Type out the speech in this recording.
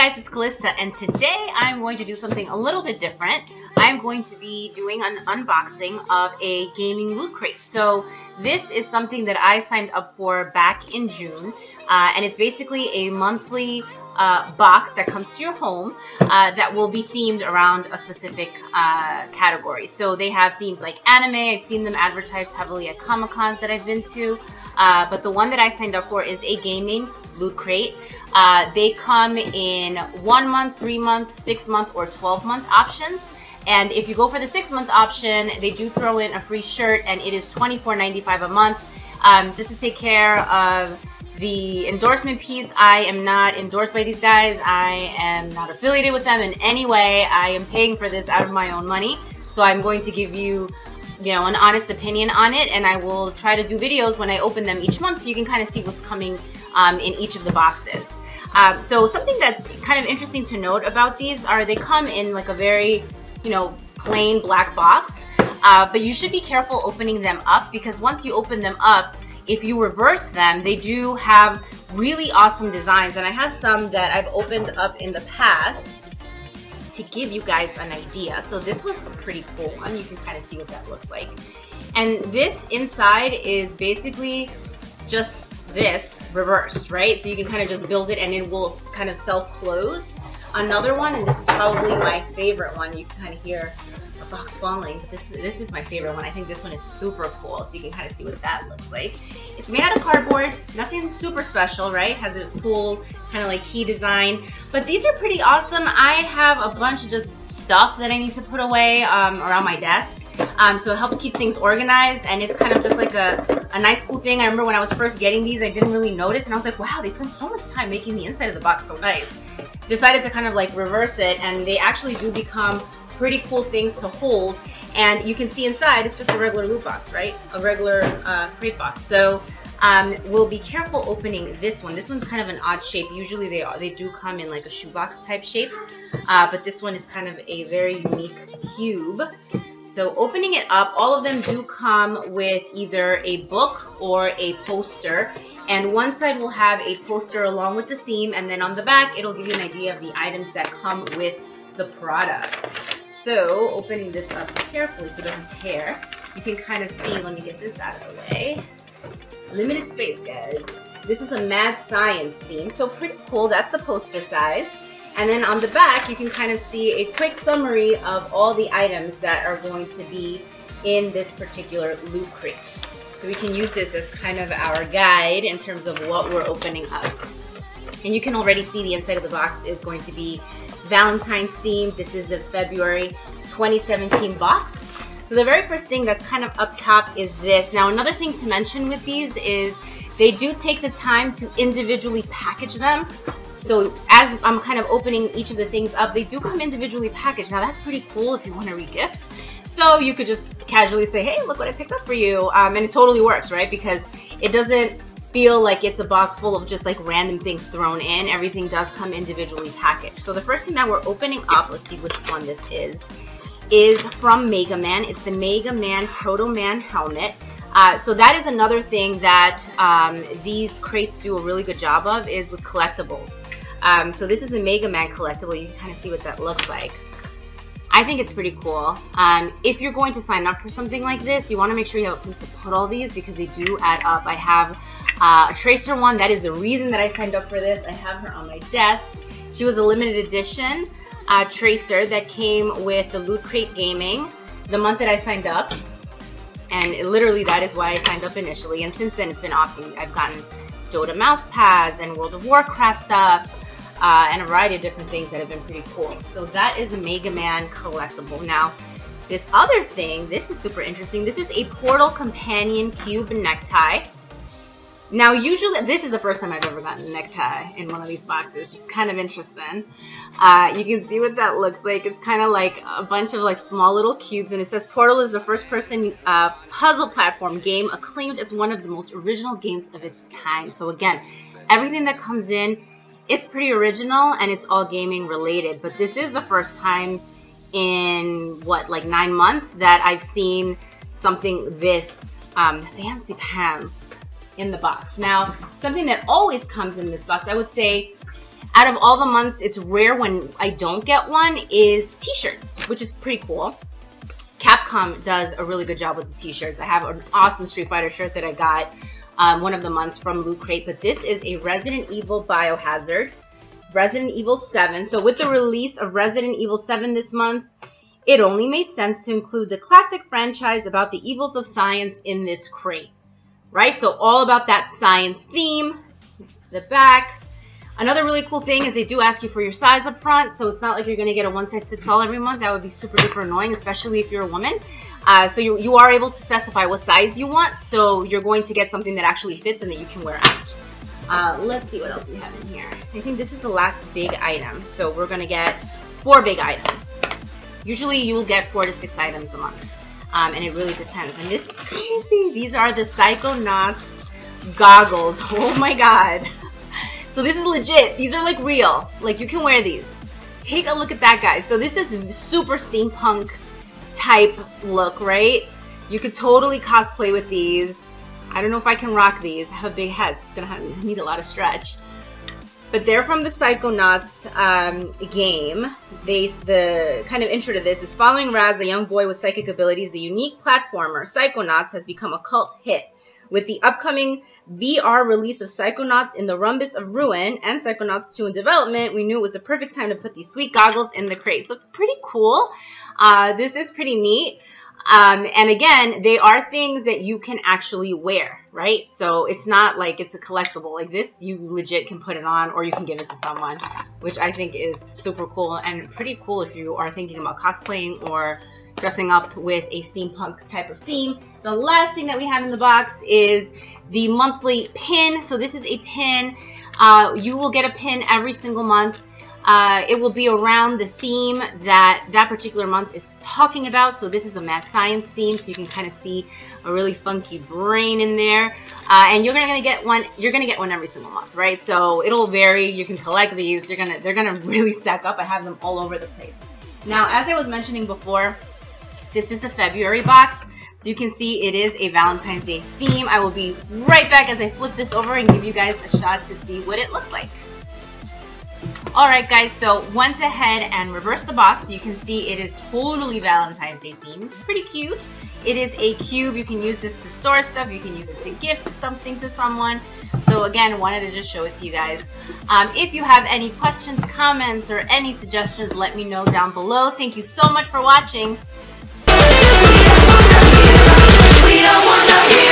guys, it's Callista, and today I'm going to do something a little bit different. I'm going to be doing an unboxing of a gaming loot crate. So this is something that I signed up for back in June, and it's basically a monthly box that comes to your home that will be themed around a specific category. So they have themes like anime. I've seen them advertised heavily at Comic-Cons that I've been to, but the one that I signed up for is a gaming loot crate. They come in 1 month, 3 month, 6 month, or 12-month options. And if you go for the 6-month option, they do throw in a free shirt, and it is $24.95 a month. Just to take care of the endorsement piece, I am not endorsed by these guys. I am not affiliated with them in any way. I am paying for this out of my own money. So I'm going to give you, an honest opinion on it, and I will try to do videos when I open them each month so you can kind of see what's coming in each of the boxes. So something that's kind of interesting to note about these are they come in like a very, plain black box, but you should be careful opening them up, because once you open them up, if you reverse them, they do have really awesome designs. And I have some that I've opened up in the past to give you guys an idea. So this was a pretty cool one. You can kind of see what that looks like. And this inside is basically just this reversed, right? So you can kind of just build it and it will kind of self-close. Another one, and this is probably my favorite one, you can kind of hear a box falling, but this is my favorite one. I think this one is super cool, so you can kind of see what that looks like. It's made out of cardboard, nothing super special, right? Has a cool kind of like key design, but these are pretty awesome. I have a bunch of just stuff that I need to put away around my desk. So it helps keep things organized, and it's kind of just like a nice cool thing. I remember when I was first getting these, I didn't really notice, and I was like, wow, they spent so much time making the inside of the box so nice. Decided to kind of like reverse it, and they actually do become pretty cool things to hold. And you can see inside, it's just a regular loot box, right? A regular crate box. So we'll be careful opening this one. This one's kind of an odd shape. Usually they do come in like a shoebox type shape, but this one is kind of a very unique cube. So opening it up, all of them do come with either a book or a poster. And one side will have a poster along with the theme, and then on the back, it'll give you an idea of the items that come with the product. So opening this up carefully so it doesn't tear, you can kind of see, let me get this out of the way. Limited space, guys. This is a mad science theme, so pretty cool. That's the poster size. And then on the back, you can kind of see a quick summary of all the items that are going to be in this particular loot crate. So we can use this as kind of our guide in terms of what we're opening up. And you can already see the inside of the box is going to be Valentine's themed. This is the February 2017 box. So the very first thing that's kind of up top is this. Now another thing to mention with these is they do take the time to individually package them. So as I'm kind of opening each of the things up, they do come individually packaged. Now that's pretty cool if you want to regift. So you could just casually say, hey, look what I picked up for you. And it totally works, right? Because it doesn't feel like it's a box full of just like random things thrown in. Everything does come individually packaged. So the first thing that we're opening up, let's see which one this is from Mega Man. It's the Mega Man Proto Man helmet. So that is another thing that these crates do a really good job of, is with collectibles. So this is a Mega Man collectible. You can kind of see what that looks like. I think it's pretty cool. If you're going to sign up for something like this, you want to make sure you have a place to put all these, because they do add up. I have a Tracer one. That is the reason that I signed up for this. I have her on my desk. She was a limited edition Tracer that came with the Loot Crate Gaming the month that I signed up. And literally that is why I signed up initially. And since then it's been awesome. I've gotten Dota mouse pads and World of Warcraft stuff. And a variety of different things that have been pretty cool. So that is a Mega Man collectible. Now, this other thing, this is super interesting. This is a Portal Companion Cube necktie. Now, usually, this is the first time I've ever gotten a necktie in one of these boxes. It's kind of interesting. You can see what that looks like. It's kind of like a bunch of like small little cubes, and it says Portal is a first-person puzzle platform game acclaimed as one of the most original games of its time. So again, everything that comes in, it's pretty original, and it's all gaming related, but this is the first time in, what, like 9 months that I've seen something this fancy pants in the box. Now, something that always comes in this box, I would say Out of all the months, it's rare when I don't get one, is t-shirts, which is pretty cool. Capcom does a really good job with the t-shirts. I have an awesome Street Fighter shirt that I got one of the months from Loot Crate, but this is a Resident Evil Biohazard, Resident Evil 7. So with the release of Resident Evil 7 this month, it only made sense to include the classic franchise about the evils of science in this crate, right? So all about that science theme, the back. Another really cool thing is they do ask you for your size up front, so it's not like you're going to get a one-size-fits-all every month. That would be super duper annoying, especially if you're a woman. So you are able to specify what size you want, so you're going to get something that actually fits and that you can wear out. Let's see what else we have in here. I think this is the last big item, so we're going to get 4 big items. Usually you will get 4 to 6 items a month, and it really depends. And this is crazy. These are the Psychonauts goggles. Oh my god. So this is legit. These are like real. Like you can wear these. Take a look at that, guys. So this is super steampunk type look, right? You could totally cosplay with these. I don't know if I can rock these. I have a big head, so it's gonna need a lot of stretch. But they're from the Psychonauts game. The kind of intro to this is following Raz, a young boy with psychic abilities. The unique platformer Psychonauts has become a cult hit. With the upcoming VR release of Psychonauts in the Rhombus of Ruin and Psychonauts 2 in development, we knew it was the perfect time to put these sweet goggles in the crate. So pretty cool. This is pretty neat. And again, they are things that you can actually wear, right? So it's not like it's a collectible. Like this, you legit can put it on or you can give it to someone, which I think is super cool and pretty cool if you are thinking about cosplaying or dressing up with a steampunk type of theme. The last thing that we have in the box is the monthly pin. So this is a pin. You will get a pin every single month. It will be around the theme that that particular month is talking about. So this is a math science theme, so you can kind of see a really funky brain in there. And you're gonna get one. You're gonna get one every single month, right? So it'll vary. You can collect these. They're gonna really stack up. I have them all over the place. Now, as I was mentioning before, this is a February box, so you can see it is a Valentine's Day theme. I will be right back as I flip this over and give you guys a shot to see what it looks like. Alright guys, so went ahead and reversed the box so you can see it is totally Valentine's Day themed. It's pretty cute. It is a cube. You can use this to store stuff. You can use it to gift something to someone. So again, wanted to just show it to you guys. If you have any questions, comments, or any suggestions, let me know down below. Thank you so much for watching. We don't wanna hear